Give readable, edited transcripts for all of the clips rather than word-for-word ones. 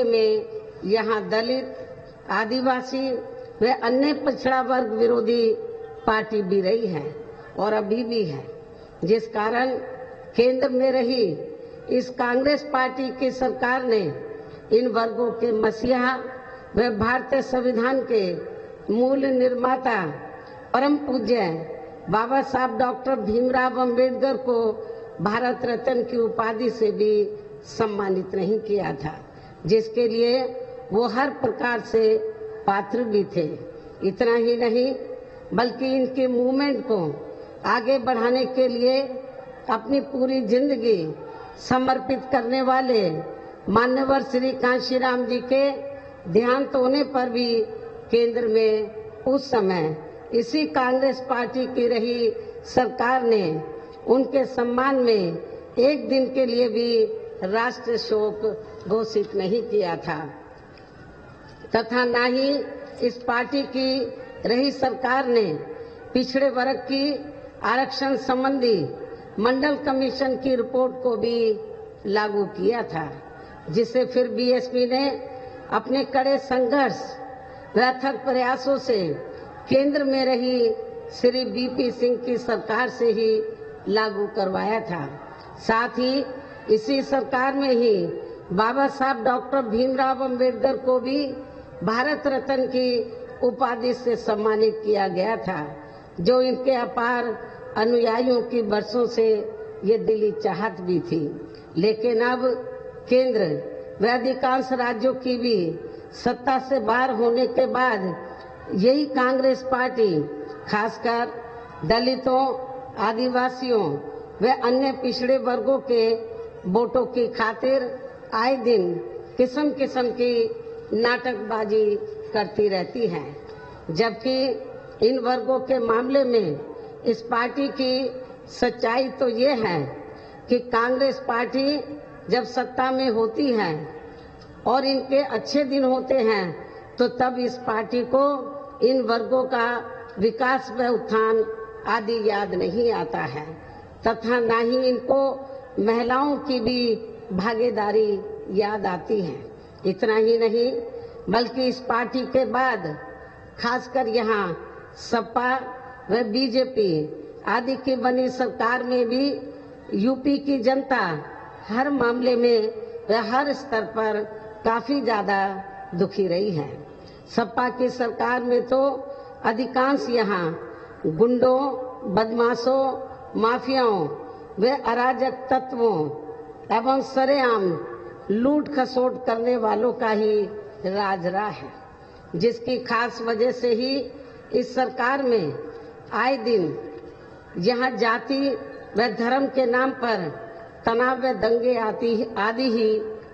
में यहाँ दलित, आदिवासी व अन्य पिछड़ा वर्ग विरोधी पार्टी भी रही है और अभी भी है, जिस कारण केंद्र में रही इस कांग्रेस पार्टी की सरकार ने इन वर्गों के मसीहा व भारतीय संविधान के मूल निर्माता परम पूज्य बाबा साहब डॉक्टर भीमराव अंबेडकर को भारत रत्न की उपाधि से भी सम्मानित नहीं किया था, जिसके लिए वो हर प्रकार से पात्र भी थे। इतना ही नहीं बल्कि इनके मूवमेंट को आगे बढ़ाने के लिए अपनी पूरी जिंदगी समर्पित करने वाले मान्यवर श्री कांशीराम जी के देहांत होने पर भी केंद्र में उस समय इसी कांग्रेस पार्टी की रही सरकार ने उनके सम्मान में एक दिन के लिए भी राष्ट्रीय शोक घोषित नहीं किया था तथा न ही इस पार्टी की रही सरकार ने पिछड़े वर्ग की आरक्षण संबंधी मंडल कमीशन की रिपोर्ट को भी लागू किया था, जिसे फिर बीएसपी ने अपने कड़े संघर्ष व अथक प्रयासों से केंद्र में रही श्री बीपी सिंह की सरकार से ही लागू करवाया था। साथ ही इसी सरकार में ही बाबा साहब डॉक्टर भीमराव अंबेडकर को भी भारत रत्न की उपाधि से सम्मानित किया गया था, जो इनके अपार अनुयायियों की वर्षों से ये दिली चाहत भी थी। लेकिन अब केंद्र व अधिकांश राज्यों की भी सत्ता से बाहर होने के बाद यही कांग्रेस पार्टी खासकर दलितों, आदिवासियों व अन्य पिछड़े वर्गों के वोटों की खातिर आए दिन किस्म किस्म की नाटकबाजी करती रहती है, जबकि इन वर्गों के मामले में इस पार्टी की सच्चाई तो ये है कि कांग्रेस पार्टी जब सत्ता में होती है और इनके अच्छे दिन होते हैं तो तब इस पार्टी को इन वर्गों का विकास व उत्थान आदि याद नहीं आता है तथा न ही इनको महिलाओं की भी भागीदारी याद आती है। इतना ही नहीं बल्कि इस पार्टी के बाद खासकर यहाँ सपा व बीजेपी आदि की बनी सरकार में भी यूपी की जनता हर मामले में व हर स्तर पर काफी ज्यादा दुखी रही है। सपा की सरकार में तो अधिकांश यहाँ गुंडों, बदमाशों, माफियाओं व अराजक तत्वों एवं सरेआम लूट खसोट करने वालों का ही राज रहा है, जिसकी खास वजह से ही इस सरकार में आए दिन यहाँ जाति व धर्म के नाम पर तनाव व दंगे आदि ही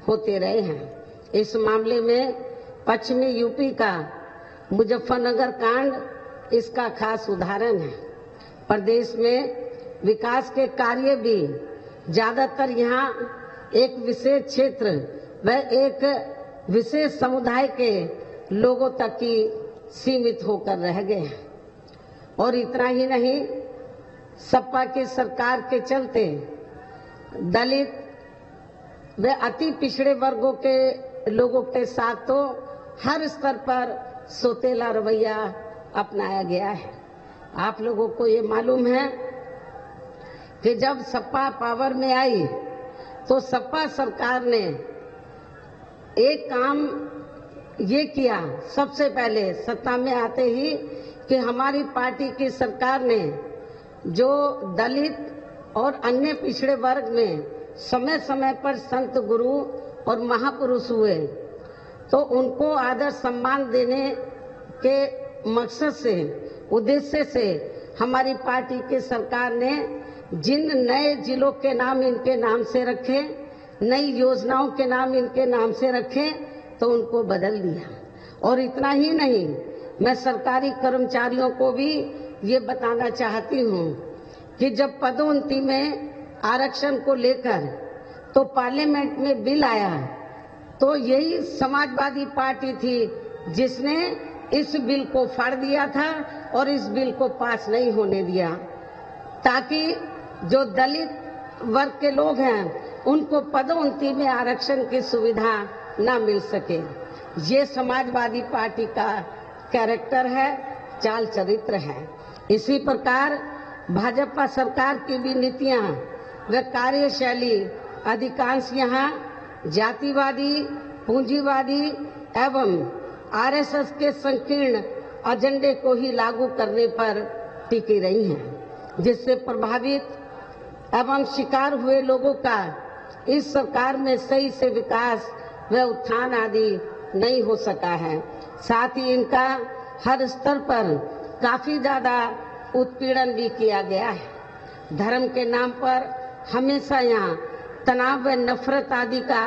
होते रहे हैं। इस मामले में पश्चिमी यूपी का मुजफ्फरनगर कांड इसका खास उदाहरण है। प्रदेश में विकास के कार्य भी ज्यादातर यहाँ एक विशेष क्षेत्र व एक विशेष समुदाय के लोगों तक ही सीमित होकर रह गए हैं। और इतना ही नहीं, सपा की सरकार के चलते दलित व अति पिछड़े वर्गों के लोगों के साथ तो हर स्तर पर सोतेला रवैया अपनाया गया है। आप लोगों को ये मालूम है कि जब सपा पावर में आई तो सपा सरकार ने एक काम ये किया, सबसे पहले सत्ता में आते ही, कि हमारी पार्टी की सरकार ने जो दलित और अन्य पिछड़े वर्ग में समय समय पर संत गुरु और महापुरुष हुए तो उनको आदर सम्मान देने के मकसद से, उद्देश्य से हमारी पार्टी की सरकार ने जिन नए जिलों के नाम इनके नाम से रखे, नई योजनाओं के नाम इनके नाम से रखे, तो उनको बदल दिया। और इतना ही नहीं, मैं सरकारी कर्मचारियों को भी ये बताना चाहती हूँ कि जब पदोन्नति में आरक्षण को लेकर तो पार्लियामेंट में बिल आया तो यही समाजवादी पार्टी थी जिसने इस बिल को फाड़ दिया था और इस बिल को पास नहीं होने दिया, ताकि जो दलित वर्ग के लोग हैं उनको पदोन्नति में आरक्षण की सुविधा ना मिल सके। ये समाजवादी पार्टी का कैरेक्टर है, चाल चरित्र है। इसी प्रकार भाजपा सरकार की भी नीतियां व कार्यशैली अधिकांश यहाँ जातिवादी, पूंजीवादी एवं आरएसएस के संकीर्ण एजेंडे को ही लागू करने पर टिकी रही हैं, जिससे प्रभावित एवं शिकार हुए लोगों का इस सरकार में सही से विकास व उत्थान आदि नहीं हो सका है। साथ ही इनका हर स्तर पर काफी ज्यादा उत्पीड़न भी किया गया है। धर्म के नाम पर हमेशा यहाँ तनाव व नफरत आदि का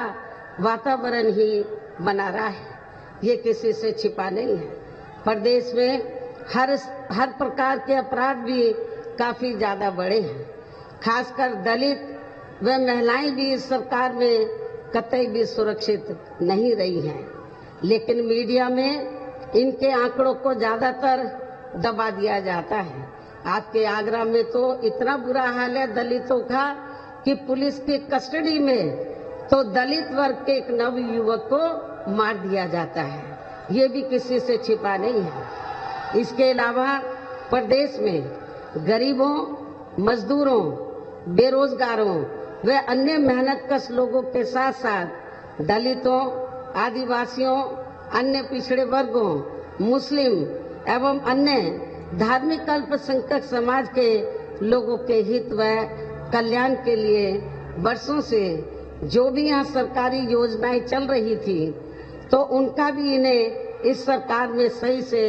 वातावरण ही बना रहा है, ये किसी से छिपा नहीं है। प्रदेश में हर प्रकार के अपराध भी काफी ज्यादा बढ़े हैं। खासकर दलित व महिलाएं भी इस सरकार में कतई भी सुरक्षित नहीं रही हैं। लेकिन मीडिया में इनके आंकड़ों को ज्यादातर दबा दिया जाता है। आपके आगरा में तो इतना बुरा हाल है दलितों का कि पुलिस की कस्टडी में तो दलित वर्ग के एक नव युवक को मार दिया जाता है, ये भी किसी से छिपा नहीं है। इसके अलावा प्रदेश में गरीबों, मजदूरों, बेरोजगारों व अन्य मेहनतकश लोगों के साथ साथ दलितों, आदिवासियों, अन्य पिछड़े वर्गों, मुस्लिम एवं अन्य धार्मिक अल्पसंख्यक समाज के लोगों के हित व कल्याण के लिए वर्षों से जो भी यहाँ सरकारी योजनाएं चल रही थी तो उनका भी इन्हें इस सरकार में सही से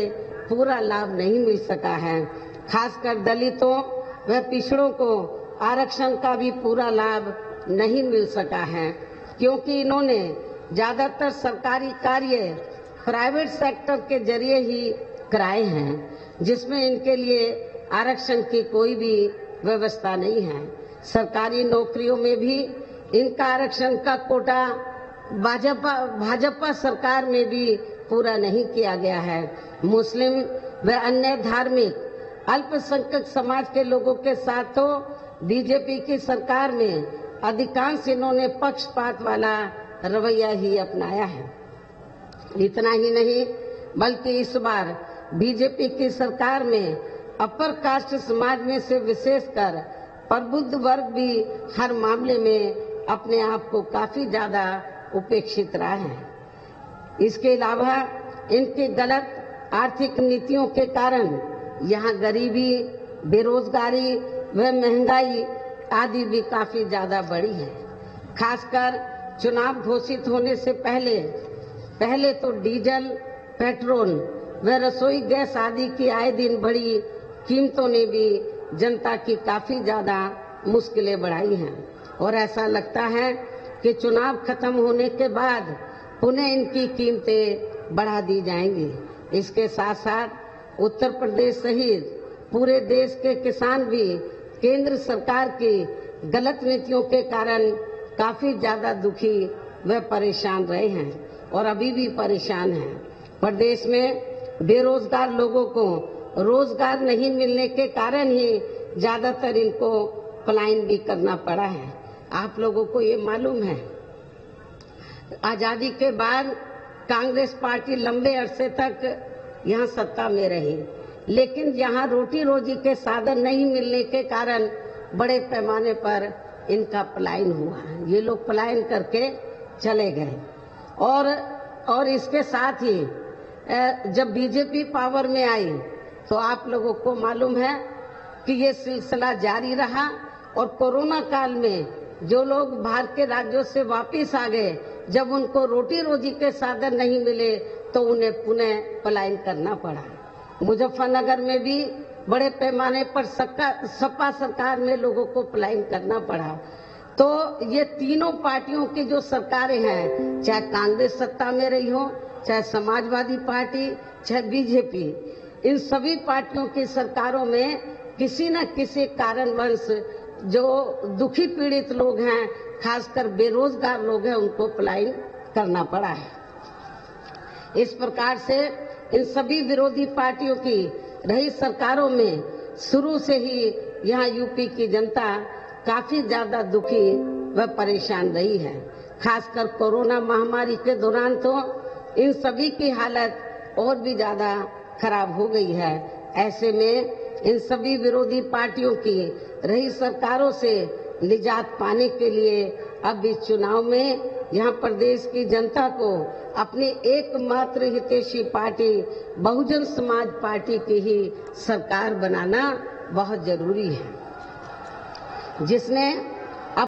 पूरा लाभ नहीं मिल सका है। खासकर दलितों व पिछड़ों को आरक्षण का भी पूरा लाभ नहीं मिल सका है, क्योंकि इन्होंने ज्यादातर सरकारी कार्य प्राइवेट सेक्टर के जरिए ही कराए हैं, जिसमें इनके लिए आरक्षण की कोई भी व्यवस्था नहीं है। सरकारी नौकरियों में भी इनका आरक्षण का कोटा भाजपा सरकार में भी पूरा नहीं किया गया है। मुस्लिम व अन्य धार्मिक अल्पसंख्यक समाज के लोगों के साथ तो बीजेपी की सरकार में अधिकांश इन्होंने पक्षपात वाला रवैया ही अपनाया है। इतना ही नहीं बल्कि इस बार बीजेपी की सरकार में अपर कास्ट समाज में से विशेषकर प्रबुद्ध वर्ग भी हर मामले में अपने आप को काफी ज्यादा उपेक्षित रहा है। इसके अलावा इनकी गलत आर्थिक नीतियों के कारण यहाँ गरीबी, बेरोजगारी व महंगाई आदि भी काफी ज्यादा बढ़ी है। खासकर चुनाव घोषित होने से पहले तो डीजल, पेट्रोल व रसोई गैस आदि की आए दिन बढ़ी कीमतों ने भी जनता की काफी ज्यादा मुश्किलें बढ़ाई हैं और ऐसा लगता है कि चुनाव खत्म होने के बाद पुनः इनकी कीमतें बढ़ा दी जाएंगी। इसके साथ साथ उत्तर प्रदेश सहित पूरे देश के किसान भी केंद्र सरकार की गलत नीतियों के कारण काफी ज्यादा दुखी व परेशान रहे हैं और अभी भी परेशान हैं। प्रदेश में बेरोजगार लोगों को रोजगार नहीं मिलने के कारण ही ज्यादातर इनको पलायन भी करना पड़ा है। आप लोगों को ये मालूम है, आजादी के बाद कांग्रेस पार्टी लंबे अरसे तक यहाँ सत्ता में रही, लेकिन यहाँ रोटी रोजी के साधन नहीं मिलने के कारण बड़े पैमाने पर इनका पलायन हुआ। ये लोग पलायन करके चले गए और इसके साथ ही जब बीजेपी पावर में आई तो आप लोगों को मालूम है कि ये सिलसिला जारी रहा और कोरोना काल में जो लोग बाहर के राज्यों से वापस आ गए, जब उनको रोटी रोजी के साधन नहीं मिले तो उन्हें पुनः पलायन करना पड़ा। मुजफ्फरनगर में भी बड़े पैमाने पर सपा सरकार में लोगों को पलायन करना पड़ा। तो ये तीनों पार्टियों की जो सरकारें हैं, चाहे कांग्रेस सत्ता में रही हो, चाहे समाजवादी पार्टी, चाहे बीजेपी, इन सभी पार्टियों की सरकारों में किसी न किसी कारणवश जो दुखी पीड़ित लोग हैं, खासकर बेरोजगार लोग हैं, उनको पलायन करना पड़ा है। इस प्रकार से इन सभी विरोधी पार्टियों की रही सरकारों में शुरू से ही यहाँ यूपी की जनता काफी ज्यादा दुखी व परेशान रही है। खासकर कोरोना महामारी के दौरान तो इन सभी की हालत और भी ज्यादा खराब हो गई है। ऐसे में इन सभी विरोधी पार्टियों की रही सरकारों से निजात पाने के लिए अब इस चुनाव में यहाँ प्रदेश की जनता को अपनी एकमात्र हितैषी पार्टी बहुजन समाज पार्टी की ही सरकार बनाना बहुत जरूरी है, जिसने